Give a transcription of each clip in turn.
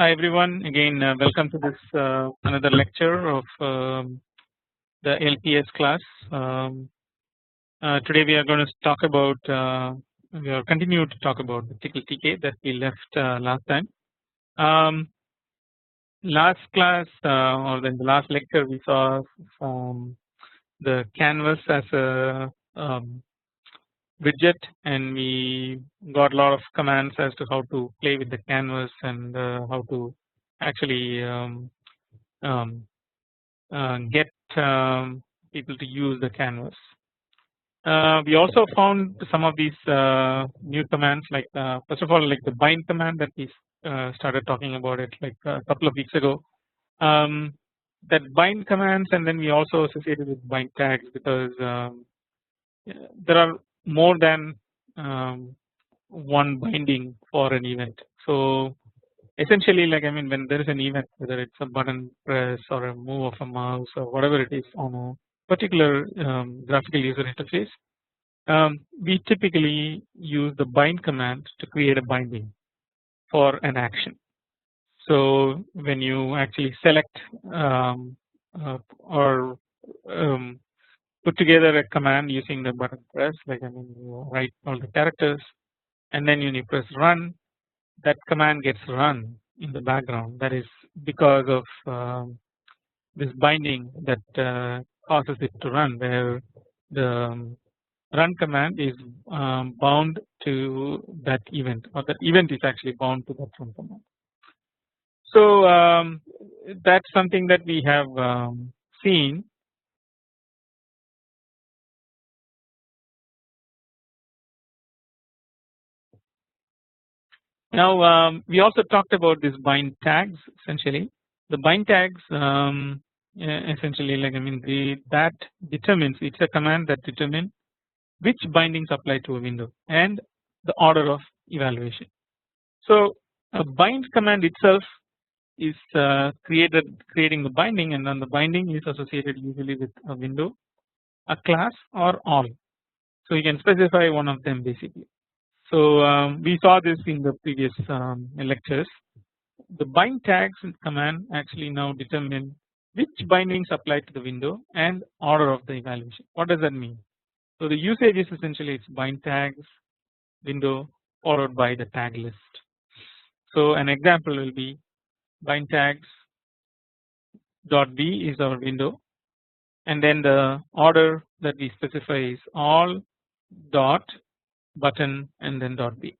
Hi everyone, again welcome to this another lecture of the LPS class. Today we are going to talk about we are continue to talk about the tickle TK that we left last time. Last class or in the last lecture we saw the canvas as a widget, and we got a lot of commands as to how to play with the canvas and how to actually get people to use the canvas. We also found some of these new commands, like first of all, like the bind command that we started talking about it like a couple of weeks ago. That bind commands, and then we also associated with bind tags because there are more than one binding for an event. So essentially, like when there is an event, whether it's a button press or a move of a mouse or whatever it is on a particular graphical user interface, we typically use the bind command to create a binding for an action. So when you actually select or put together a command using the button press, like you write all the characters and then you press run, that command gets run in the background. That is because of this binding that causes it to run, where the run command is bound to that event, or that event is actually bound to that run command. So that's something that we have seen. Now we also talked about this bind tags. Essentially, the bind tags essentially, like that determines, it's a command that determines which bindings apply to a window and the order of evaluation. So a bind command itself is creating the binding, and then the binding is associated usually with a window, a class, or all. So you can specify one of them basically. So we saw this in the previous lectures. The bind tags command actually now determine which bindings apply to the window and order of the evaluation. What does that mean? So the usage is essentially it's bind tags window followed by the tag list. So an example will be bind tags dot b is our window, and then the order that we specify is all dot button and then dot b.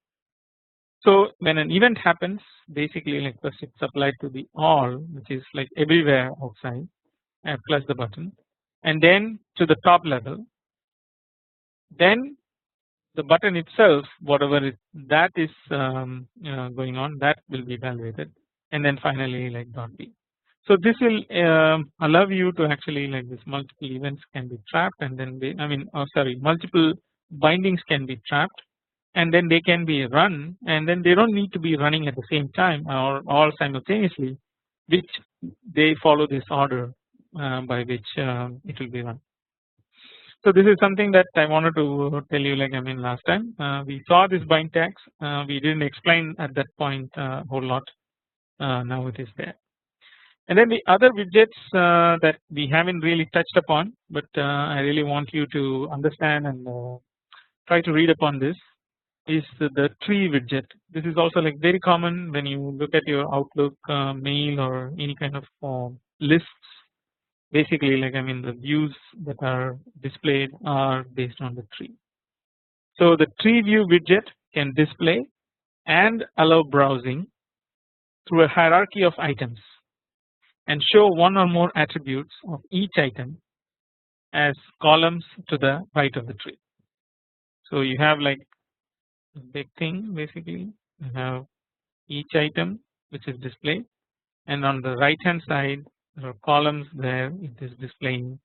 So when an event happens, basically like first it's applied to the all, which is like everywhere outside, plus the button, and then to the top level, then the button itself, whatever that is going on, that will be evaluated, and then finally like dot b. So this will allow you to actually, like, this multiple events can be trapped, and then they, multiple bindings can be trapped, and then they can be run, and then they don't need to be running at the same time or all simultaneously, which they follow this order by which it will be run. So this is something that I wanted to tell you, like last time we saw this bind tags, we didn't explain at that point a whole lot. Now it is there. And then the other widgets that we haven't really touched upon, but I really want you to understand and try to read upon this, is the tree widget. This is also like very common when you look at your Outlook mail or any kind of lists. Basically, like the views that are displayed are based on the tree. So the tree view widget can display and allow browsing through a hierarchy of items and show one or more attributes of each item as columns to the right of the tree. So you have like a big thing, basically you have each item which is displayed, and on the right hand side there are columns where it is displaying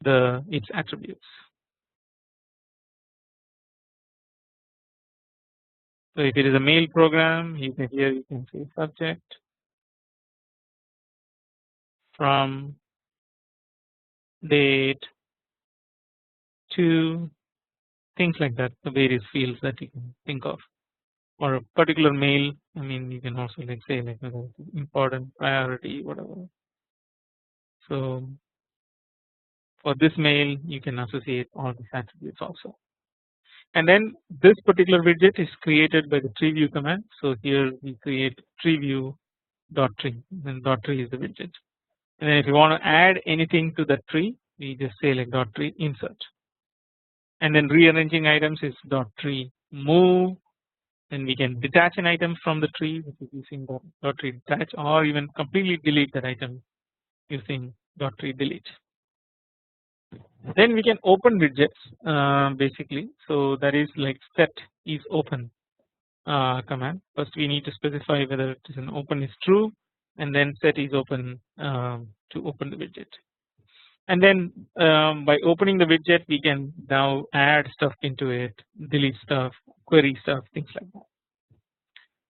its attributes. So if it is a mail program, here you can say subject, from, date, to, things like that, the various fields that you can think of. or a particular mail. I mean, you can also like say like whether it's important, priority, whatever. So for this mail, you can associate all these attributes also. And then this particular widget is created by the tree view command. So here we create tree view dot tree, and dot tree is the widget. And then if you want to add anything to the tree, we just say like dot tree insert. And then rearranging items is dot tree move. Then we can detach an item from the tree, which is using dot tree detach, or even completely delete that item using dot tree delete. Then we can open widgets basically. So that is like set is open command. First we need to specify whether it is an open is true, and then set is open to open the widget. And then by opening the widget, we can now add stuff into it, delete stuff, query stuff, things like that.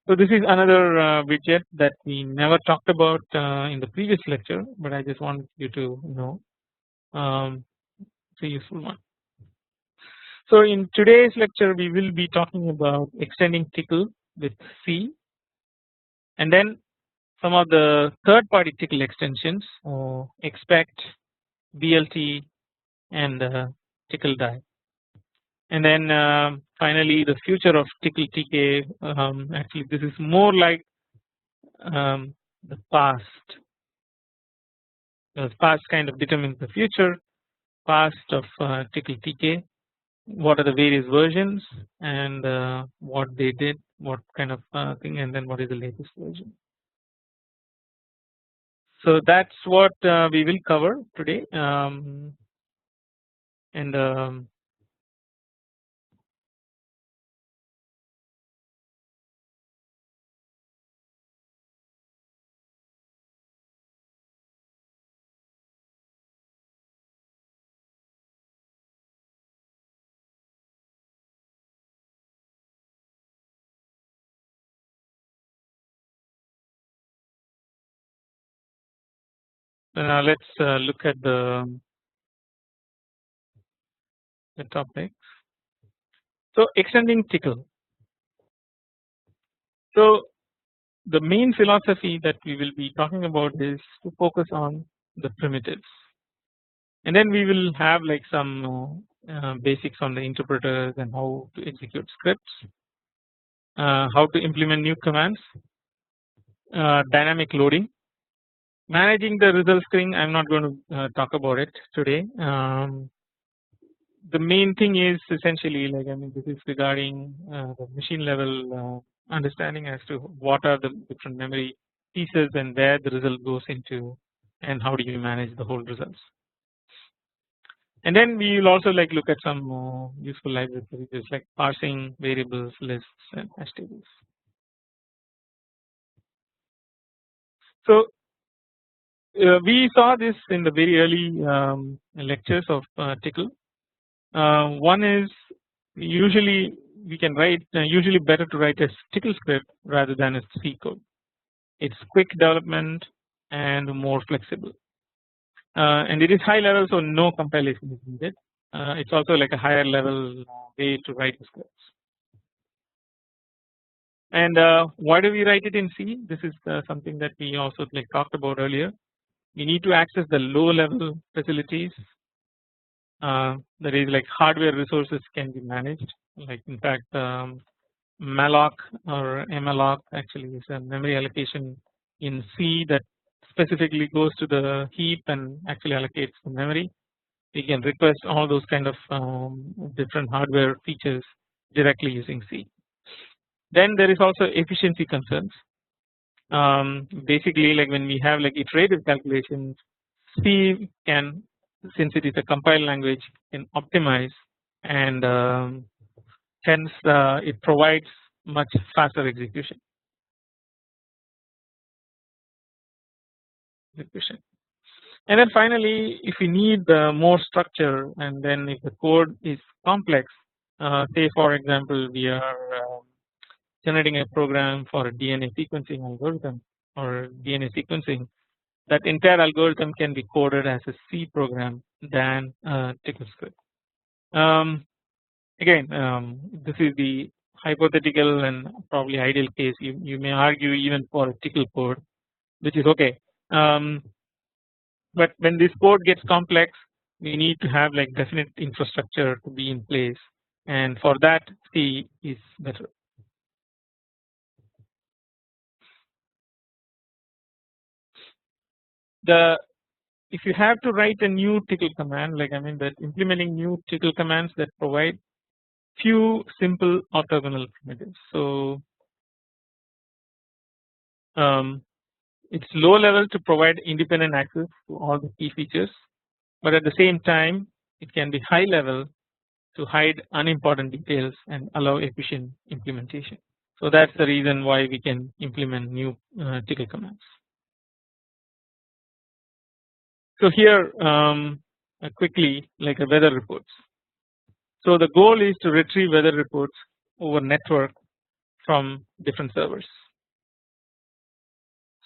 So this is another widget that we never talked about in the previous lecture, but I just want you to know it's a useful one. So in today's lecture, we will be talking about extending Tickle with C, and then some of the third-party Tickle extensions, expect, BLT, and Tickle die. And then finally the future of Tickle TK. Actually this is more like the past. The past kind of determines the future. Past of Tickle TK. What are the various versions and what they did, what kind of thing, and then what is the latest version. So that's what we will cover today. And let's look at the topic. So extending Tickle. So the main philosophy that we will be talking about is to focus on the primitives, and then we will have like some basics on the interpreters and how to execute scripts, how to implement new commands, dynamic loading, managing the result string. I'm not going to talk about it today. The main thing is essentially like, I mean, this is regarding the machine level understanding as to what are the different memory pieces and where the result goes into, and how do you manage the whole results. And then we will also like look at some useful libraries like parsing variables, lists, and hash tables. So we saw this in the very early lectures of Tickle. One is usually we can write usually better to write a Tickle script rather than a C code. It's quick development and more flexible, and it is high level, so no compilation is needed. It's also like a higher level way to write the scripts. And why do we write it in C? This is something that we also like talked about earlier. We need to access the low level facilities. That is like hardware resources can be managed. Like in fact, malloc or malloc actually is a memory allocation in C that specifically goes to the heap and actually allocates the memory. We can request all those kind of different hardware features directly using C. Then there is also efficiency concerns. Basically like when we have like iterative calculations, C can, since it is a compiled language, can optimize, and hence it provides much faster execution. And then finally, if we need more structure, and then if the code is complex, say for example we are generating a program for a DNA sequencing algorithm or DNA sequencing, that entire algorithm can be coded as a C program than Tickle script. Again, this is the hypothetical and probably ideal case, you may argue even for a tickle code, which is okay. But when this code gets complex, we need to have like definite infrastructure to be in place, and for that C is better. The if you have to write a new tickle command, like that implementing new tickle commands that provide few simple orthogonal primitives. So it's low level to provide independent access to all the key features, but at the same time it can be high level to hide unimportant details and allow efficient implementation. So that's the reason why we can implement new tickle commands. So here quickly, like a weather reports. So the goal is to retrieve weather reports over network from different servers.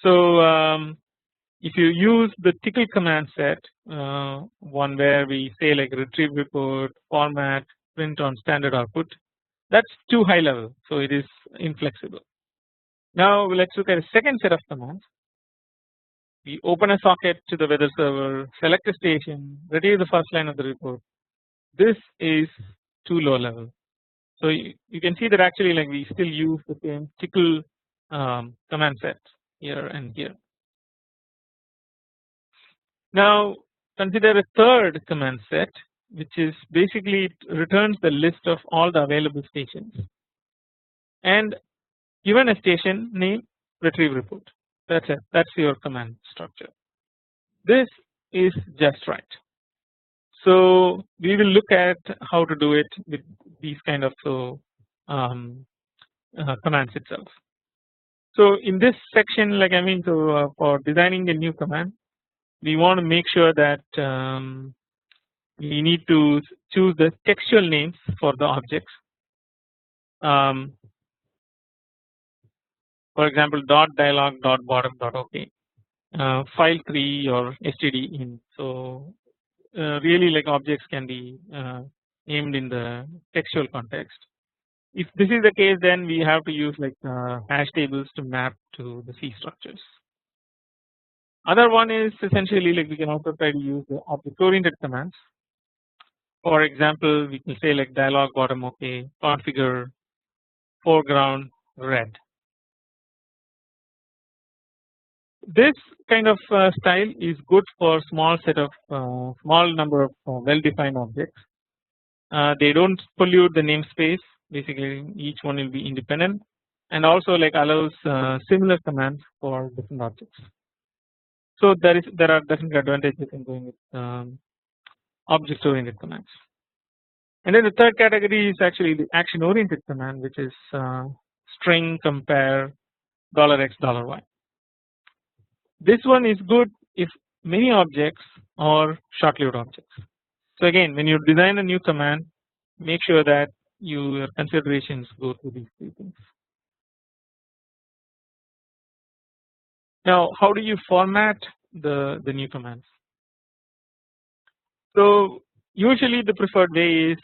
So if you use the tickle command set, one where we say like retrieve report, format, print on standard output, that's too high level, so it is inflexible. Now let's look at a second set of commands. We open a socket to the weather server, select a station, retrieve the first line of the report. This is too low level. So you can see that actually like we still use the same tickle command set here and here. Now consider a third command set, which is basically it returns the list of all the available stations, and given a station name, retrieve report. That's it. That's your command structure. This is just right. So we will look at how to do it with these kind of commands itself. So in this section, like for designing a new command, we want to make sure that we need to choose the textual names for the objects. For example, dot dialog dot bottom dot OK, file3 or std in. So really like objects can be named in the textual context. If this is the case, then we have to use like hash tables to map to the C structures. Other one is essentially like we can also try to use the object oriented commands. For example, we can say like dialog bottom OK, configure foreground red. This kind of style is good for small set of small number of well defined objects. They don't pollute the namespace. Basically, each one will be independent, and also like allows similar commands for different objects. So there are definite advantages in going with object oriented commands. And then the third category is actually the action oriented command, which is string compare $x$y. This one is good if many objects or short lived objects. So again, when you design a new command, make sure that your considerations go through these three things. Now how do you format the new commands? So usually the preferred way is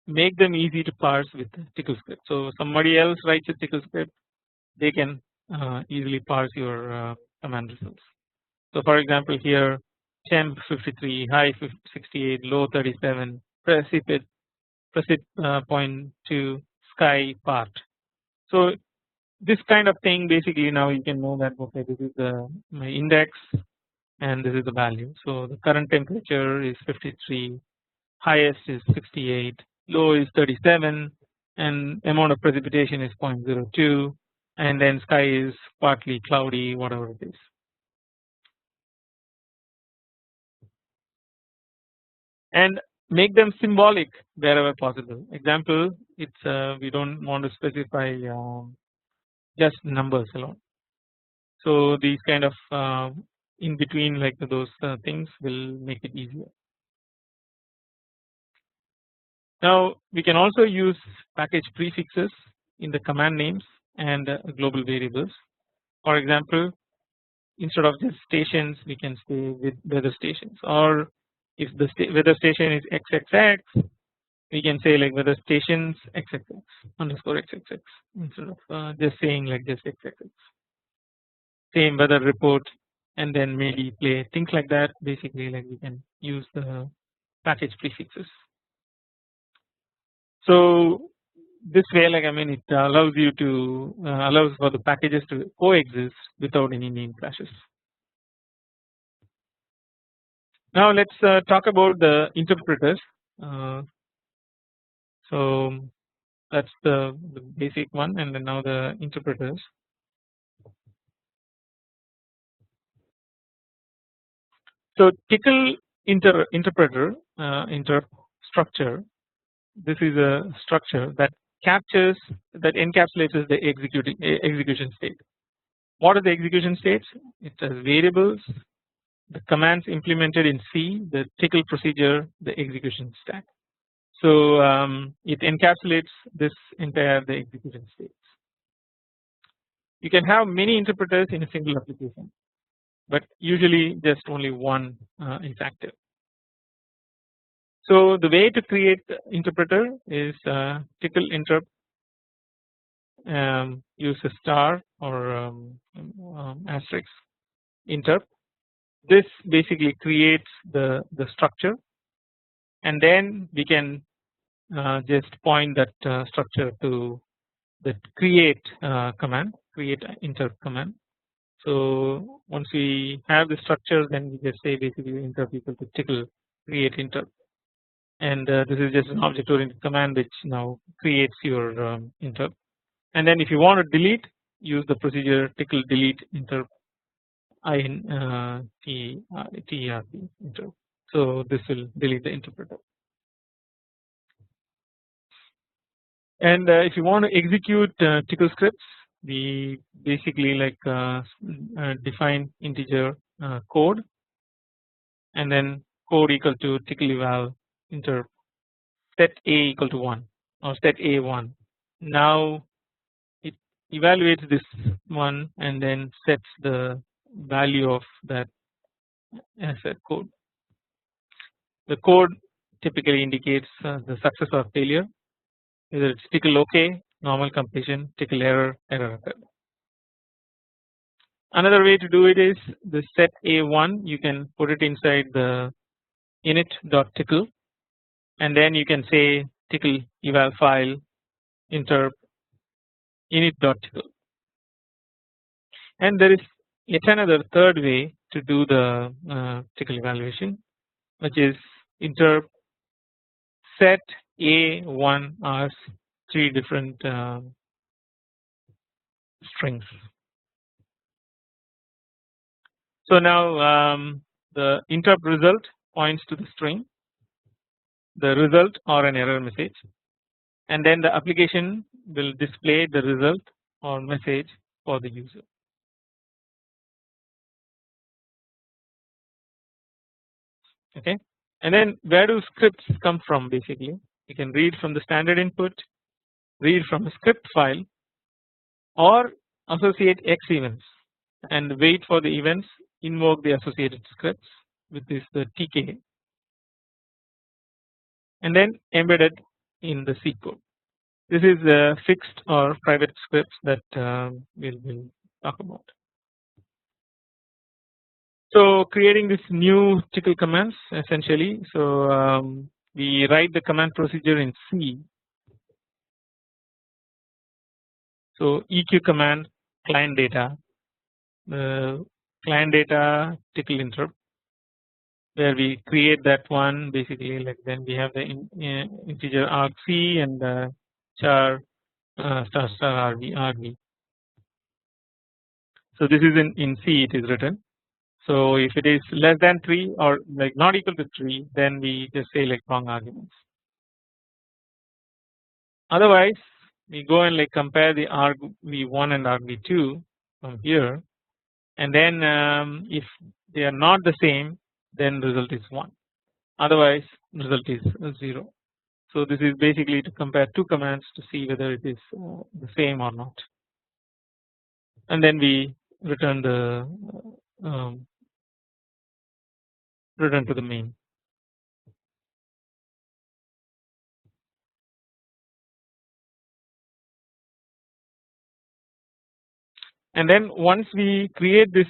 make them easy to parse with tickle script. So somebody else writes a tickle script, they can easily parse your command results. So for example here temp 53, high 68, low 37, precip 0.2, sky part. So this kind of thing basically now you can know that okay, this is my index and this is the value. So the current temperature is 53, highest is 68, low is 37, and amount of precipitation is 0.02, and then sky is partly cloudy, whatever it is. And make them symbolic wherever possible. Example, it's we don't want to specify just numbers alone. So these kind of in between like those things will make it easier. Now we can also use package prefixes in the command names and global variables. For example, instead of just stations, we can stay with weather stations, or if the weather station is XXX, we can say like whether stations xxx underscore xxx instead of just saying like just xxx. Same weather report and then maybe play things like that. Basically like we can use the package prefixes. So this way like I mean it allows you to allows for the packages to coexist without any name clashes. Now let's talk about the interpreters. So that's the basic one, and then now the interpreters. So tickle interpreter interrupt structure. This is a structure that captures that encapsulates the execution state. What are the execution states? It has variables, the commands implemented in C, the tickle procedure, the execution stack. So it encapsulates this entire the execution states. You can have many interpreters in a single application, but usually just only one is active. So the way to create interpreter is tickle interrupt, use a star or asterisk interrupt. This basically creates the structure, and then we can just point that structure to the create command, create interrupt command. So once we have the structure, then we just say basically interrupt equal to tickle create interrupt, and this is just an object oriented command which now creates your interrupt. And then if you want to delete, use the procedure tickle delete interrupt terp interrupt. So this will delete the interpreter. And if you want to execute tickle scripts, we basically like define integer code, and then code equal to tickle eval interrupt set a equal to 1 or set a1. Now it evaluates this one and then sets the value of that asset code. The code typically indicates the success or failure, whether it's tickle OK, normal completion, tickle error, error occurred. Another way to do it is the set a1, you can put it inside the init.tickle, and then you can say tickle eval file interrupt init.tickle. And there is yet another third way to do the tickle evaluation, which is interrupt set a1 as 3 different strings. So now the interrupt result points to the string, the result or an error message, and then the application will display the result or message for the user. Okay, and then where do scripts come from? Basically, you can read from the standard input, read from a script file, or associate X events and wait for the events, invoke the associated scripts with this the TK, and then embedded in the C code. This is fixed or private scripts that we'll talk about. So creating this new tickle commands essentially. So we write the command procedure in C. So EQ command client data, client data tickle interrupt, where we create that one basically like then we have the integer argc and the char star star rv. So this is in C it is written. So if it is less than 3 or like not equal to 3, then we just say like wrong arguments. Otherwise we go and like compare the argv1 and argv2 from here, and then if they are not the same, then result is 1, otherwise result is 0. So this is basically to compare two commands to see whether it is the same or not, and then we return the return to the main. And then once we create this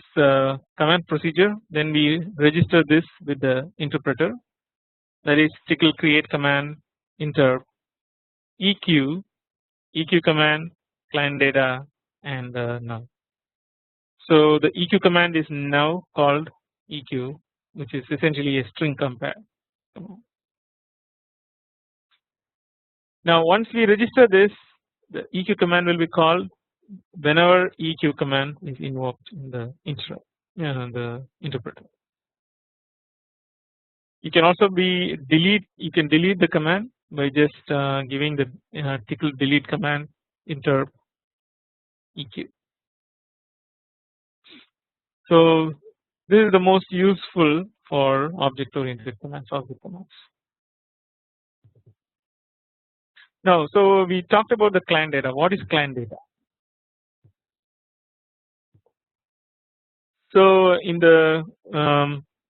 command procedure, then we register this with the interpreter, that is tickle create command interp eq command client data and null. So the eq command is now called eq, which is essentially a string compare. Now once we register this, the eq command will be called whenever eq command is invoked in the interpreter. You can also be delete. You can delete the command by just giving the tickle delete command interp eq. So this is the most useful for object oriented commands, object commands. Now, so we talked about the client data. What is client data? So in the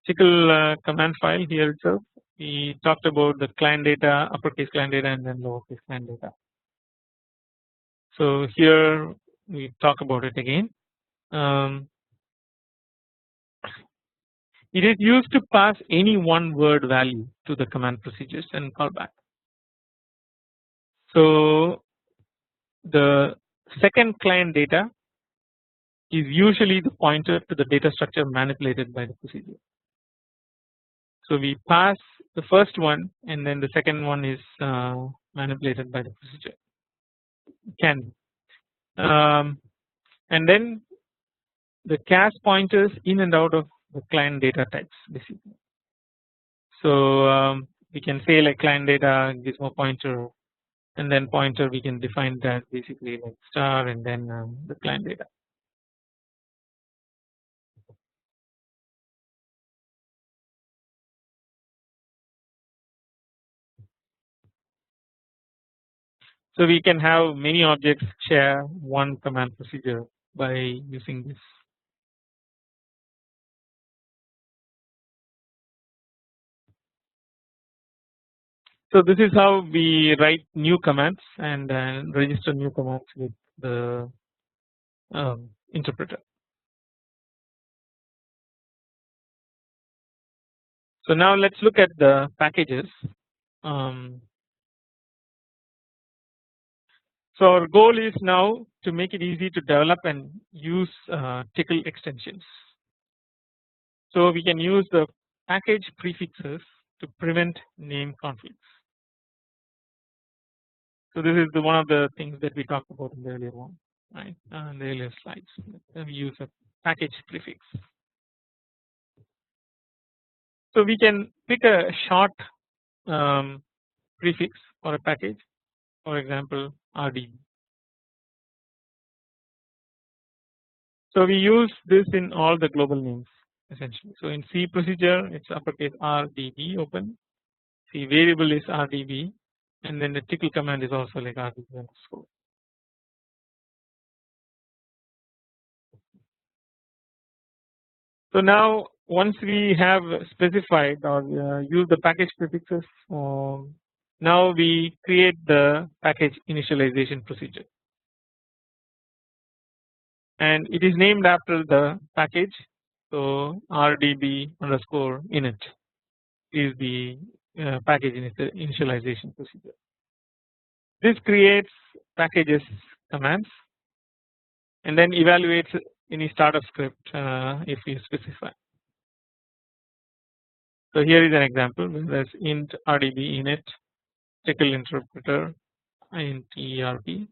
tickle command file here itself, we talked about the client data, uppercase client data, and then lowercase client data. So here we talk about it again. It is used to pass any one word value to the command procedures and callback. So the second client data is usually the pointer to the data structure manipulated by the procedure. So we pass the first one and then the second one is manipulated by the procedure. Can and then the cache pointers in and out of the client data types basically. So we can say like client data gizmo pointer, and then pointer we can define that basically like star and then the client data. So we can have many objects share one command procedure by using this. So this is how we write new commands and register new commands with the interpreter. So now let's look at the packages. So our goal is now to make it easy to develop and use tickle extensions. So we can use the package prefixes to prevent name conflicts. So this is the one of the things that we talked about in the earlier one, right? In the earlier slides, we use a package prefix. So we can pick a short prefix for a package, for example, RDB. So we use this in all the global names essentially. So in C procedure, it's uppercase RDB open. C variable is RDB, and then the tickle command is also like RDB underscore. So now once we have specified or use the package prefixes, now we create the package initialization procedure, and it is named after the package. So RDB underscore init is the package initialization procedure. This creates packages commands and then evaluates any startup script if we specify. So here is an example where there's int RDB init tickle interpreter int ERP.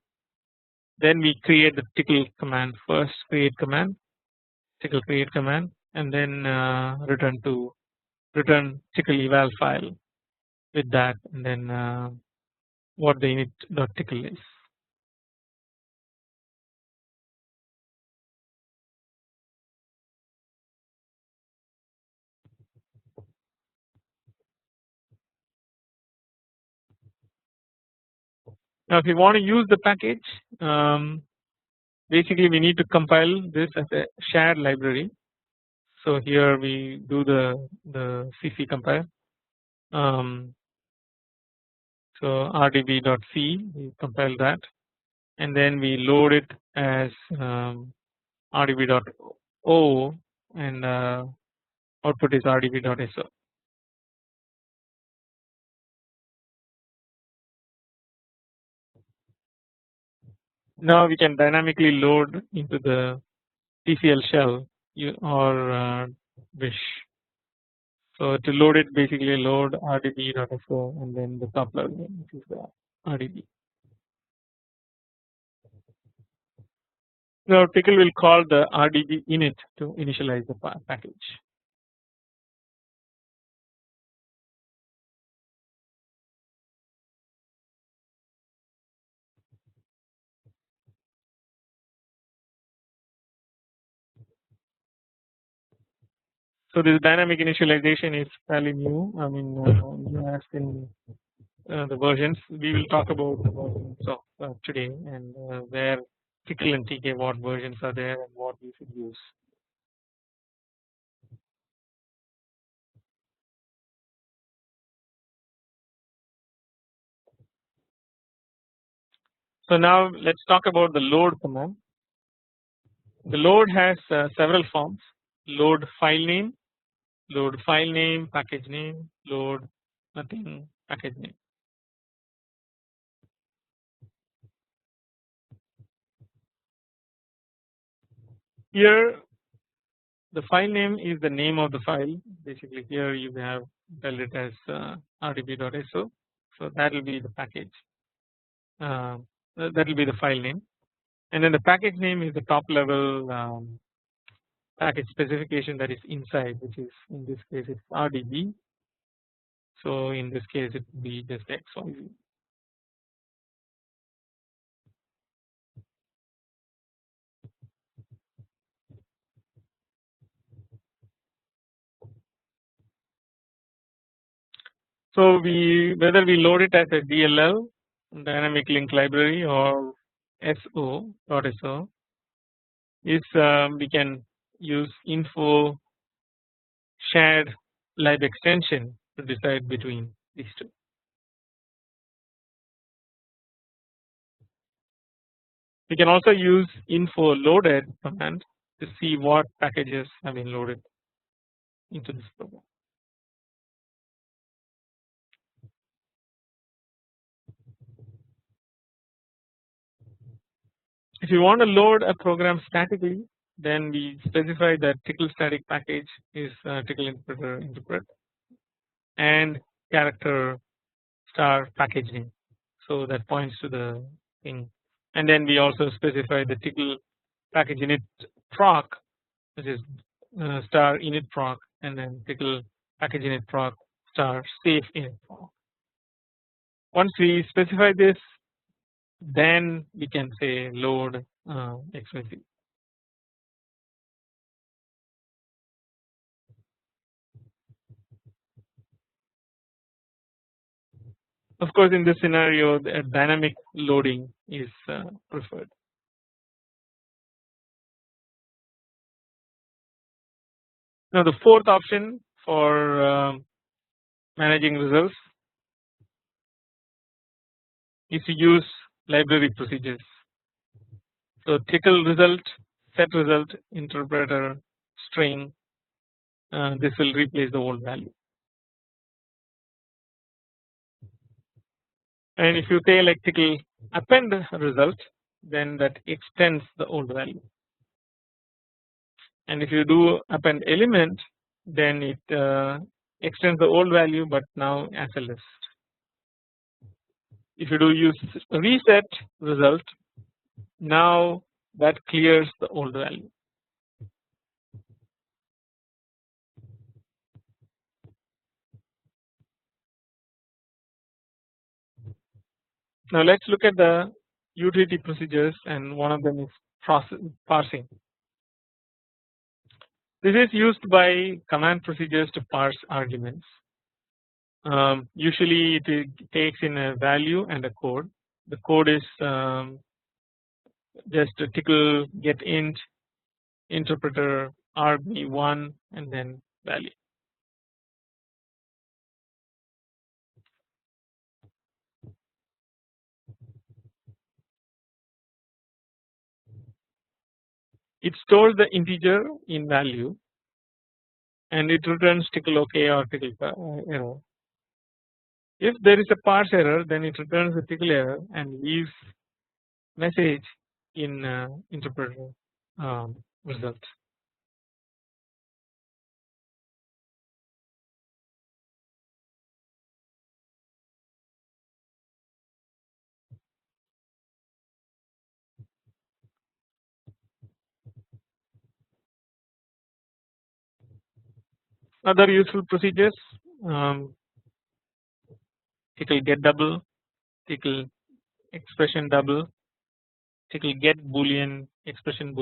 Then we create the tickle command first, create command, tickle create command, and then return tickle eval file with that, and then what the init.tickle is. Now if you want to use the package, basically we need to compile this as a shared library. So here we do the cc compile. So rdb.c, we compile that, and then we load it as rdb.o and output is rdb.so. Now we can dynamically load into the TCL shell or wish. So to load it, basically load rdb.so and then the top level name, which is the rdb. Now Tickle will call the rdb init to initialize the package. So this dynamic initialization is fairly new. I mean, you asked in the versions. We will talk about the versions of today and where Tickle and TK, what versions are there and what we should use. So now let's talk about the load command. The load has several forms: load file name, package name, load nothing, package name. Here the file name is the name of the file. Basically here you have tell it as rdb.so. So that will be the package. That will be the file name, and then the package name is the top level package specification that is inside, which is in this case it's rdb. So in this case it will be just xyz. So whether we load it as a DLL, dynamic link library, or so.so is we can use info shared lib extension to decide between these two. We can also use info loaded command to see what packages have been loaded into this program. If you want to load a program statically, then we specify that tickle static package is tickle interpret and character star package name. So that points to the thing, and then we also specify the tickle package init proc, which is star init proc, and then tickle package init proc star safe init proc. Once we specify this, then we can say load xyz. Of course, in this scenario, the dynamic loading is preferred. Now, the fourth option for managing results is to use library procedures. So tickle result, set result, interpreter, string. This will replace the old value. And if you say like tickle append result, then that extends the old value. And if you do append element, then it extends the old value, but now as a list. If you do use reset result, now that clears the old value. Now let's look at the utility procedures, and one of them is parsing. This is used by command procedures to parse arguments. Usually it takes in a value and a code. The code is just a tickle get int interpreter rb1 and then value. it stores the integer in value and it returns tickle OK or tickle error. If there is a parse error, then it returns the tickle error and leaves message in interpreter result. Other useful procedures, tickle get double, tickle expression double, tickle get boolean, expression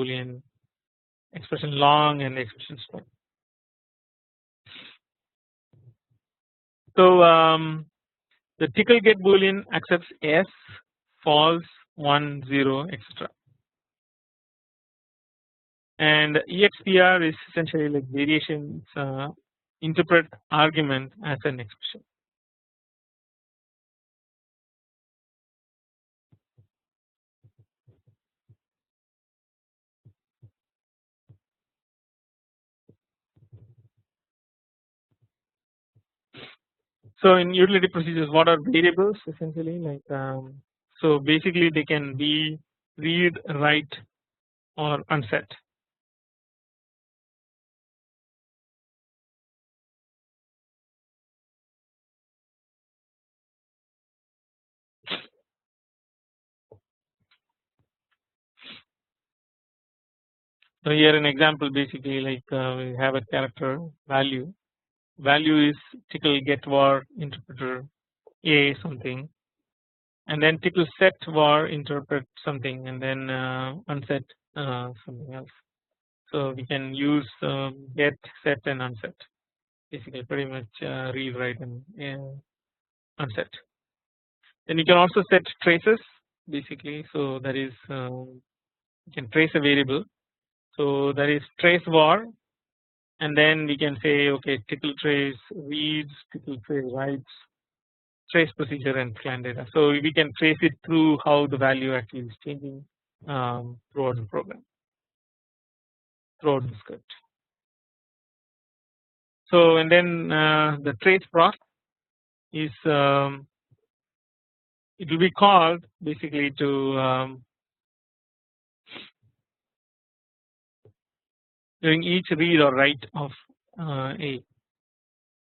long, and expression string. So the tickle get boolean accepts yes, false, 1, 0, etc. And expr is essentially like variations interpret argument as an expression. So in utility procedures, what are variables essentially like? So basically they can be read, write, or unset. So here an example, basically like we have a character value. Value is tickle get var interpreter a something, and then tickle set var interpret something, and then unset something else. So we can use get, set, and unset. Basically, pretty much read, write, and unset. Then you can also set traces, basically. So that is you can trace a variable. So that is trace var, and then we can say okay, tickle trace reads, tickle trace writes, trace procedure, and client data. So we can trace it through how the value actually is changing throughout the program, throughout the script. So and then the trace proc is it will be called basically to during each read or write of a.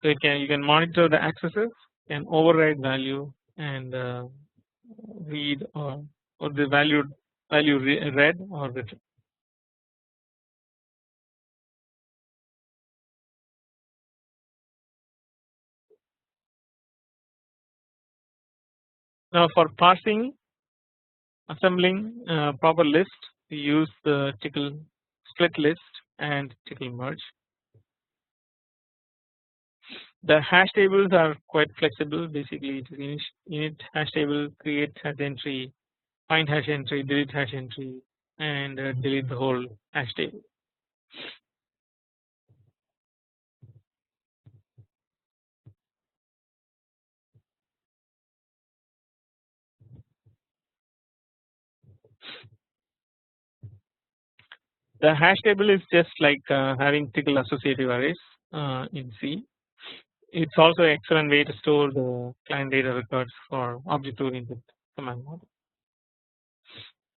So you can monitor the accesses, can override value, and read or the value read or written. Now for parsing, assembling proper list, we use the tickle split list and tickle merge. The hash tables are quite flexible. Basically, it is init hash table, create hash entry, find hash entry, delete hash entry, and delete the whole hash table. The hash table is just like having tickle associative arrays in C. It's also an excellent way to store the client data records for object oriented command model.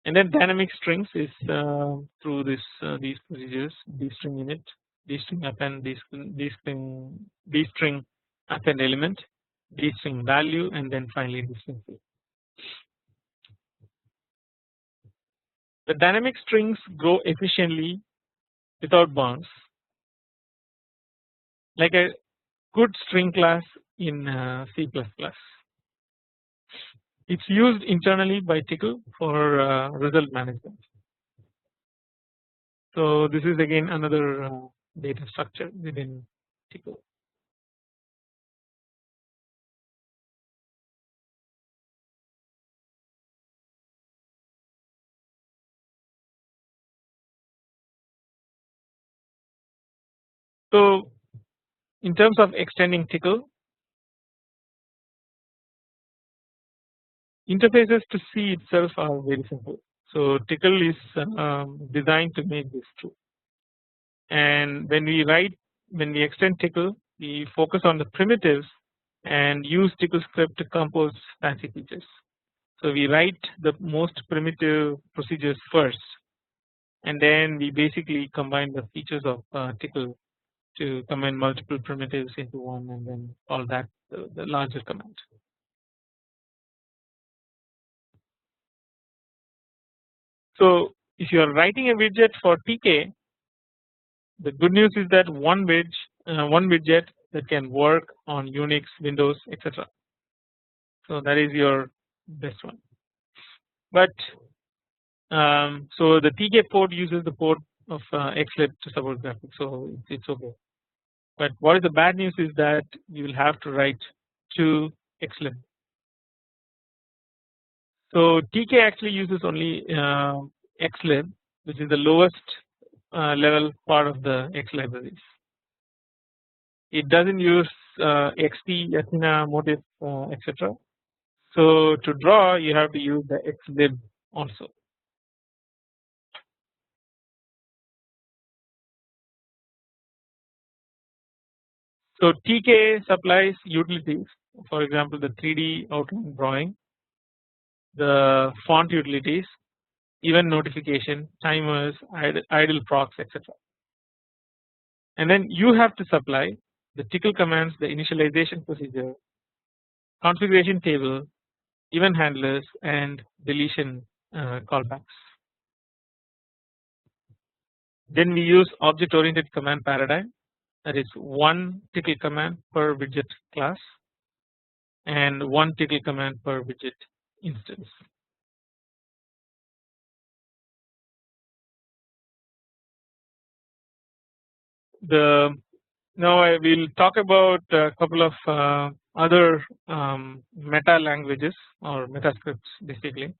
And then dynamic strings is through these procedures: dstring init, dstring append, dstring append element, dstring value, and then finally dstring field. The dynamic strings grow efficiently without bounds, like a good string class in C++. It's used internally by Tickle for result management. So this is again another data structure within Tickle. So in terms of extending Tickle, interfaces to C itself are very simple. So Tickle is designed to make this true. And when we extend Tickle, we focus on the primitives and use Tickle script to compose fancy features. So we write the most primitive procedures first, and then we basically combine the features of Tickle to combine multiple primitives into one, and then call that the larger command. So if you are writing a widget for TK, the good news is that one widget that can work on Unix, Windows, etc. So that is your best one. But so the TK port uses the port of xlib to support graphics, so it's okay. But what is the bad news is that you will have to write to xlib. So TK actually uses only xlib, which is the lowest level part of the X libraries. It doesn't use XT, Athena, Motif, etc. So to draw, you have to use the xlib also. So TK supplies utilities, for example, the 3D outline drawing, the font utilities, event notification, timers, idle procs, etc. And then you have to supply the Tickle commands, the initialization procedure, configuration table, event handlers, and deletion callbacks. Then we use object oriented command paradigm, that is one Tickle command per widget class and one Tickle command per widget instance. Now I will talk about a couple of other meta languages or meta scripts basically.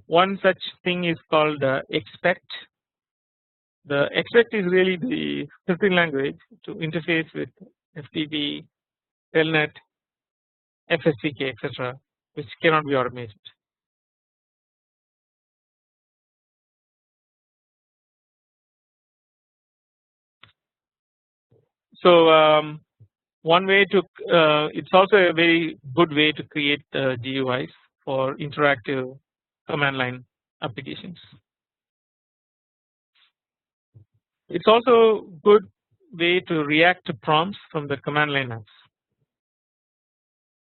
One such thing is called expect. The expect is really the scripting language to interface with FTP, Telnet, FSVK, etc., which cannot be automated. So one way to it's also a very good way to create GUIs for interactive command line applications. It's also good way to react to prompts from the command line apps,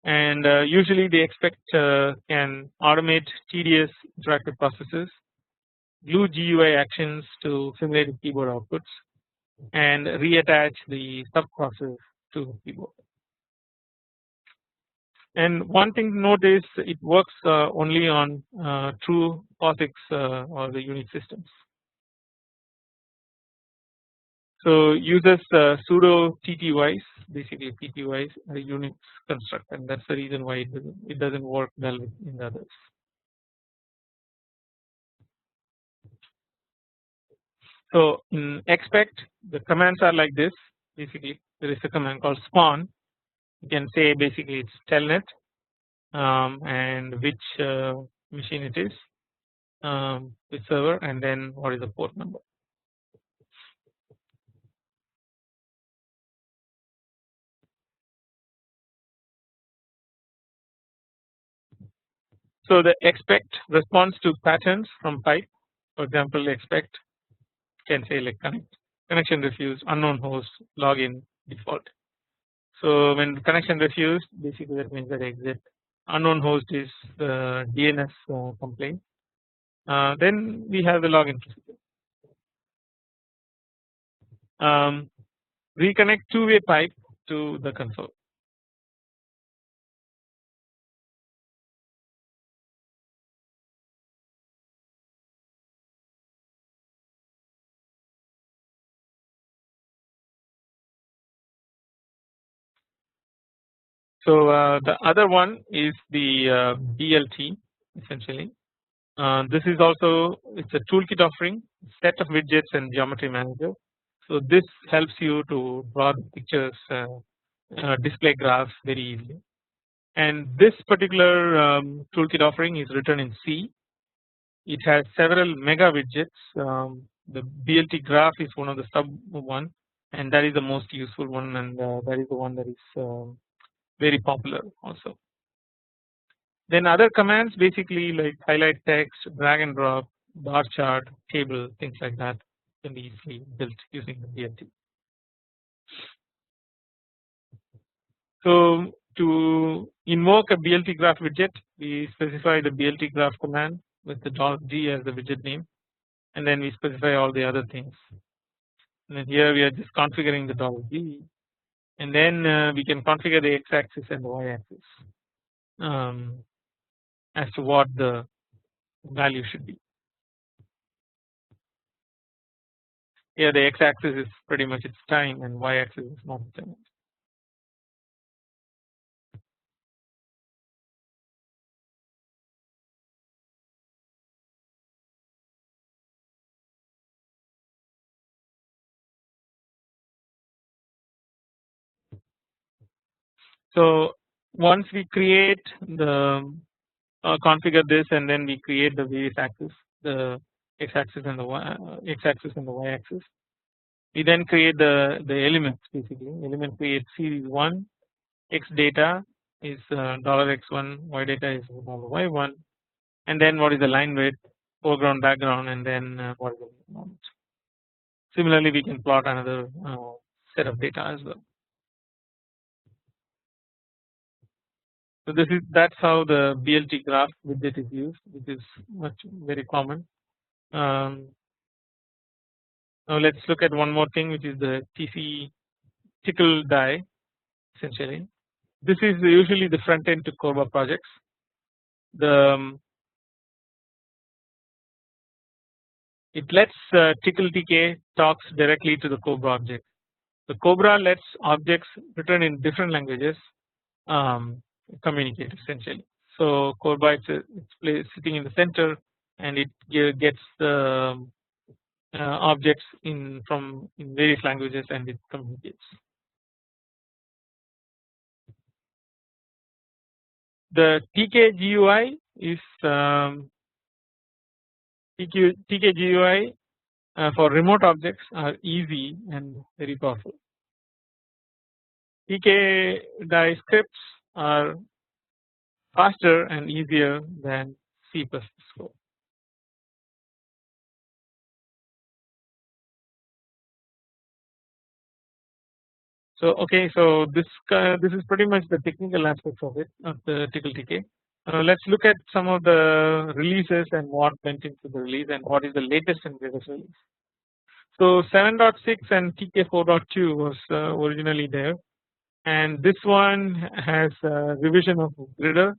and usually they expect can automate tedious interactive processes, glue GUI actions to simulated keyboard outputs, and reattach the sub process to the keyboard. And one thing to note is it works only on true POSIX or the Unix systems. So uses pseudo TTYs, basically TTYs, a Unix construct, and that's the reason why it doesn't work well in the others. So in expect, the commands are like this. Basically, there is a command called spawn. You can say basically it's telnet and which machine it is, which server, and then what is the port number. So the expect responds to patterns from pipe. For example, expect can say like connection refused, unknown host, login, default. So when connection refused, basically that means that exit. Unknown host is the DNS complaint. Then we have the login procedure. Reconnect two-way pipe to the console. So the other one is the BLT essentially. This is also it's a toolkit offering set of widgets and geometry manager. So this helps you to draw the pictures, display graphs very easily. And this particular toolkit offering is written in C, it has several mega widgets. The BLT graph is one of the sub one, and that is the most useful one, and that is the one that is very popular also. Then other commands basically like highlight text, drag and drop, bar chart, table, things like that can be easily built using the BLT. So to invoke a BLT graph widget, we specify the BLT graph command with the $G as the widget name, and then we specify all the other things. And then here we are just configuring the $G, and then we can configure the x-axis and the y-axis as to what the value should be. Here the x-axis is pretty much its time, and y-axis is not the time. So once we create the configure this, and then we create the various axes, the x-axis and the x-axis and the y-axis. We then create the elements basically. Element create series 1. X data is $x1, y data is $y1, and then what is the line width, foreground, background, and then what is the moment. Similarly, we can plot another set of data as well. So that's how the BLT graph widget is used, which is very common. Now let's look at one more thing, which is the TC tickle die. Essentially, this is usually the front end to Cobra projects. It lets tickle TK talks directly to the Cobra object. The Cobra lets objects written in different languages communicate essentially. So Cobra it's sitting in the center, and it gets the objects in various languages, and it communicates. The TK GUI is TK GUI for remote objects are easy and very powerful. TK die scripts are faster and easier than C++ code. So okay, so this is pretty much the technical aspects of it, of the tickle TK. Let's look at some of the releases and what went into the release and what is the latest and greatest release. So 7.6 and TK 4.2 was originally there, and this one has a revision of Gridder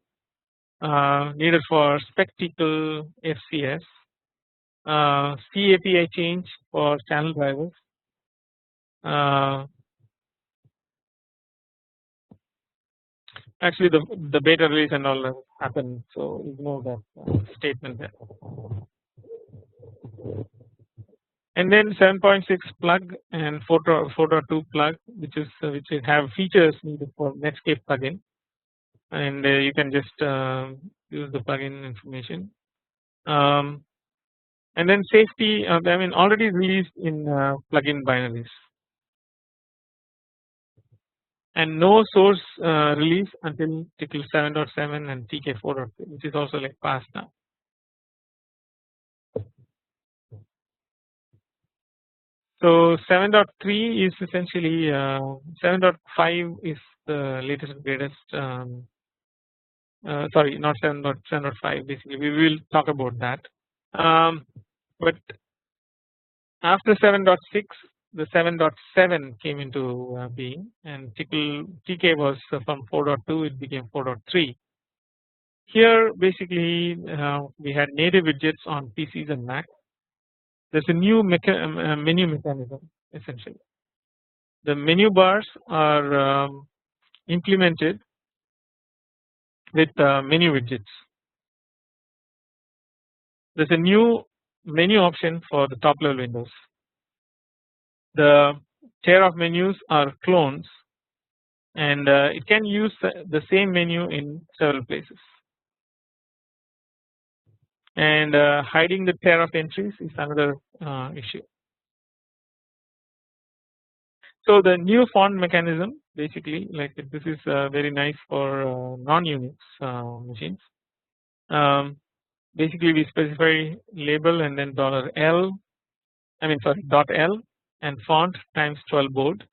needed for Spectacle FCS, C API change for channel drivers. Actually, the beta release and all happened, so ignore that statement there. And then 7.6 plug and 4.2 plug, which have features needed for Netscape plugin, and you can just use the plugin information. And then safety, I mean, already released in plugin binaries, and no source release until Tickle 7.7 and TK 4.3, which is also like past now. So 7.3 is essentially 7.5 is the latest and greatest. Sorry, not 7.5. Basically, we will talk about that. But after 7.6, the 7.7 came into being, and TK was from 4.2. It became 4.3. Here, basically, we had native widgets on PCs and Mac. There's a new menu mechanism essentially. The menu bars are implemented with menu widgets. There's a new menu option for the top level windows. The chair of menus are clones, and it can use the same menu in several places. and hiding the pair of entries is another issue. So the new font mechanism, basically, like this is very nice for non-Unix machines. Basically, we specify label and then $L, I mean sorry .L and font times 12 bold,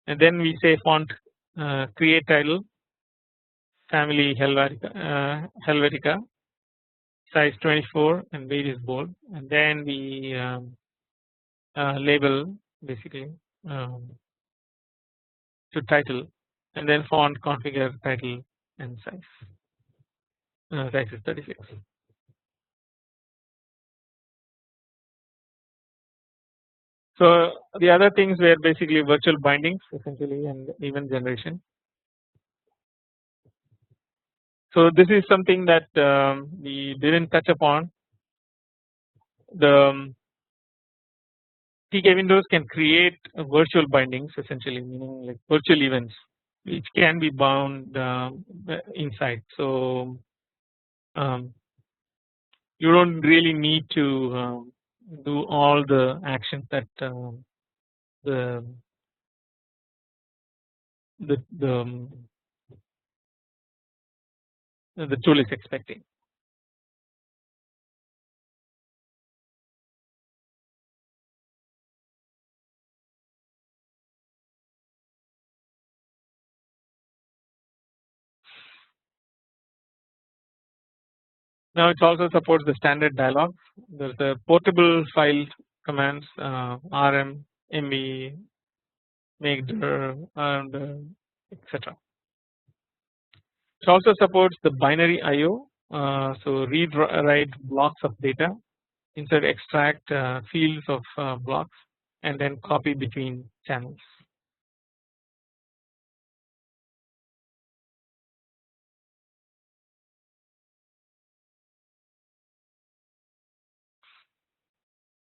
and then we say font create title family Helvetica size 24 and weight is bold, and then we label basically to title, and then font configure title and size. Size is 36. So the other things were basically virtual bindings essentially and event generation. So this is something that we didn't touch upon. The TK windows can create virtual bindings essentially, meaning like virtual events which can be bound inside. So you don't really need to do all the actions that the the the the tool is expecting. Now it also supports the standard dialogues. There's a portable file commands rm, mb, make dir, and etc. It also supports the binary IO, so read write blocks of data, insert extract fields of blocks, and then copy between channels.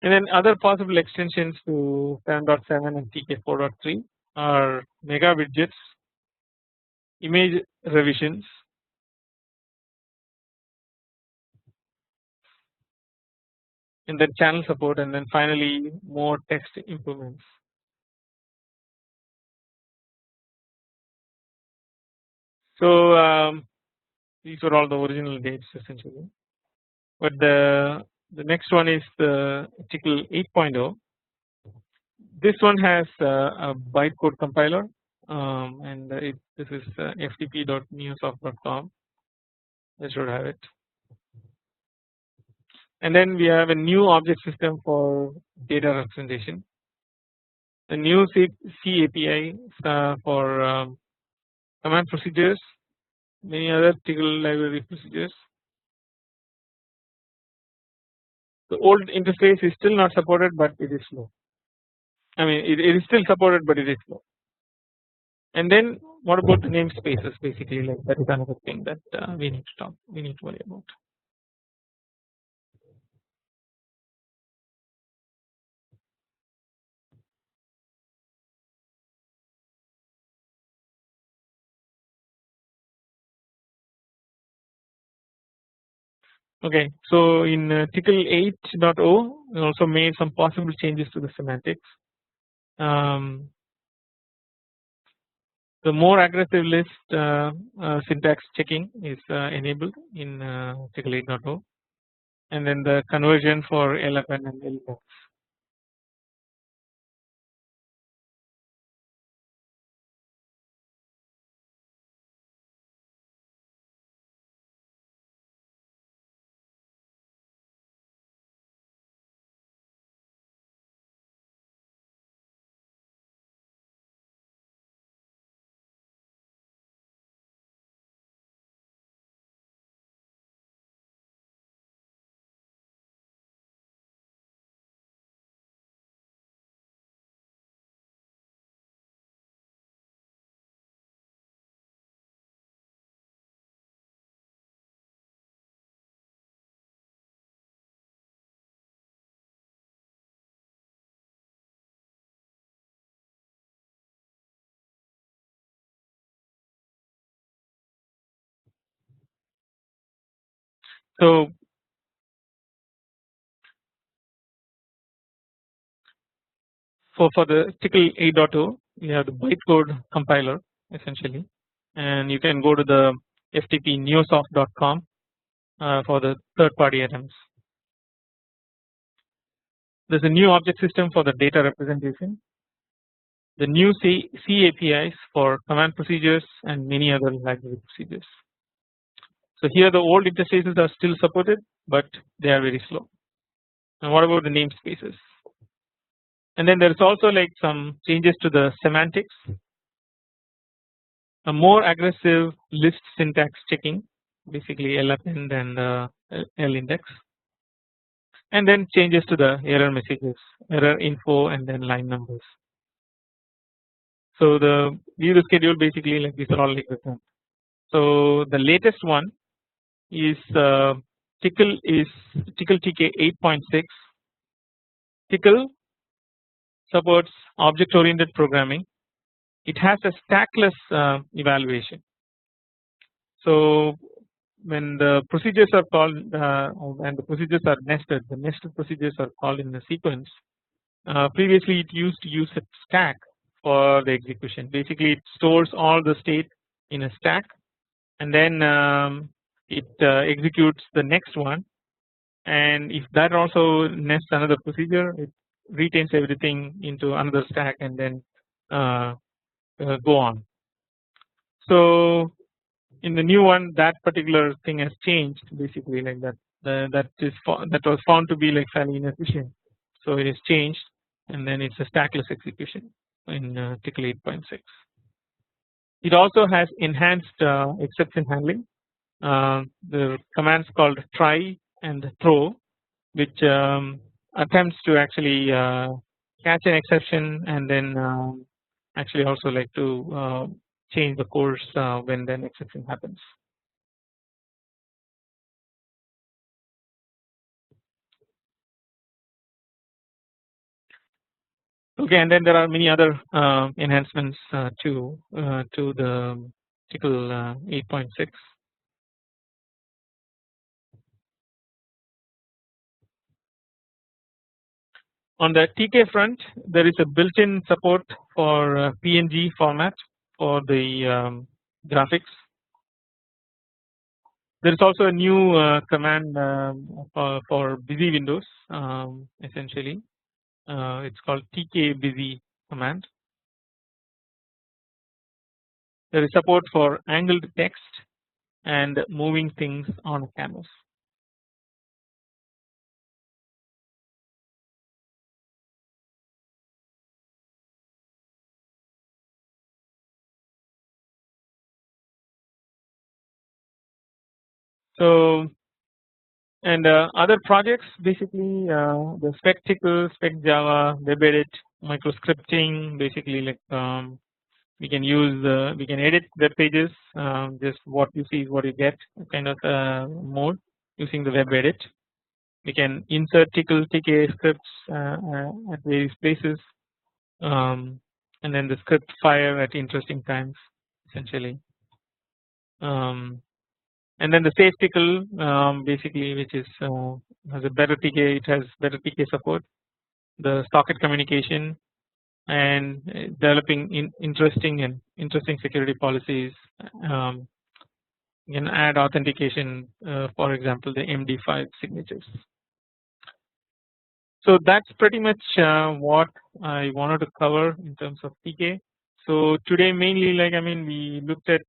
And then other possible extensions to 7.7 and TK 4.3 are mega widgets, image revisions, and then channel support, and then finally more text improvements. So these were all the original dates essentially, but the next one is the Tickle 8.0. This one has a bytecode compiler, and this is ftp.neosoft.com. I should have it. And then we have a new object system for data representation, a new C API for command procedures, many other Tickle library procedures. The old interface is still not supported, but it is slow. I mean, it is still supported, but it is slow. And then what about the namespaces? Basically, like that is another thing that we need to worry about. Okay, so in Tickle 8.0 we also made some possible changes to the semantics. The more aggressive list syntax checking is enabled in Tickle 8.0, and then the conversion for LFN and LFN. So for the Tickle 8.0, we have the bytecode compiler essentially, and you can go to the ftpneosoft.com for the third-party items. There's a new object system for the data representation, the new C APIs for command procedures, and many other library procedures. So here the old interfaces are still supported, but they are very slow. And what about the namespaces? And then there is also like some changes to the semantics, a more aggressive list syntax checking, basically LFN and lindex, and then changes to the error messages, error info, and then line numbers. So the view the schedule, basically like these are all like different. So the latest one is Tickle TK 8.6. Tickle supports object oriented programming. It has a stackless evaluation. So when the procedures are called and the procedures are nested, the nested procedures are called in a sequence. Previously it used to use a stack for the execution. Basically it stores all the state in a stack, and then it executes the next one, and if that also nests another procedure, it retains everything into another stack and then go on. So in the new one, that particular thing has changed, basically like that. That was found to be like fairly inefficient, so it is changed, and then it's a stackless execution in Tickle 8.6. It also has enhanced exception handling. The commands called try and throw, which attempts to actually catch an exception and then actually also like to change the course when an exception happens. Okay, and then there are many other enhancements to the Tickle 8.6. On the TK front, there is a built-in support for PNG format for the graphics. There is also a new command for busy windows. Essentially, it's called TK busy command. There is support for angled text and moving things on a canvas. So, and other projects, basically the Tickle, Spec Java, WebEdit, microscripting, basically like we can use we can edit web pages, just what you see is what you get kind of mode using the WebEdit. We can insert Tickle TK scripts at various places, and then the script fire at interesting times essentially. And then the safe Tickle, basically, which is has a better TK, it has better TK support, the socket communication, and developing interesting security policies. You can add authentication, for example, the MD5 signatures. So that's pretty much what I wanted to cover in terms of TK. So today mainly, like I mean, we looked at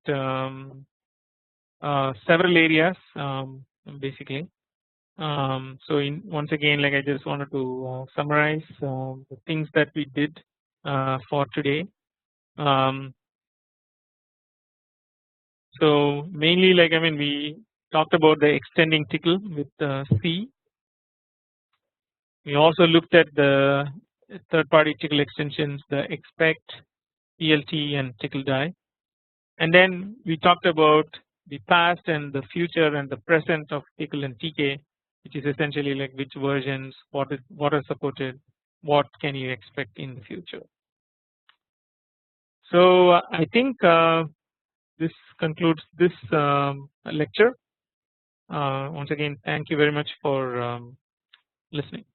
several areas basically. So once again, like I just wanted to summarize the things that we did for today. So mainly, like I mean, we talked about the extending Tickle with C. We also looked at the third-party Tickle extensions, the expect, ELT, and Tickle die. And then we talked about the past and the future and the present of Tickle and TK, which is essentially like which versions, what are supported, what can you expect in the future. So I think this concludes this lecture. Once again, thank you very much for listening.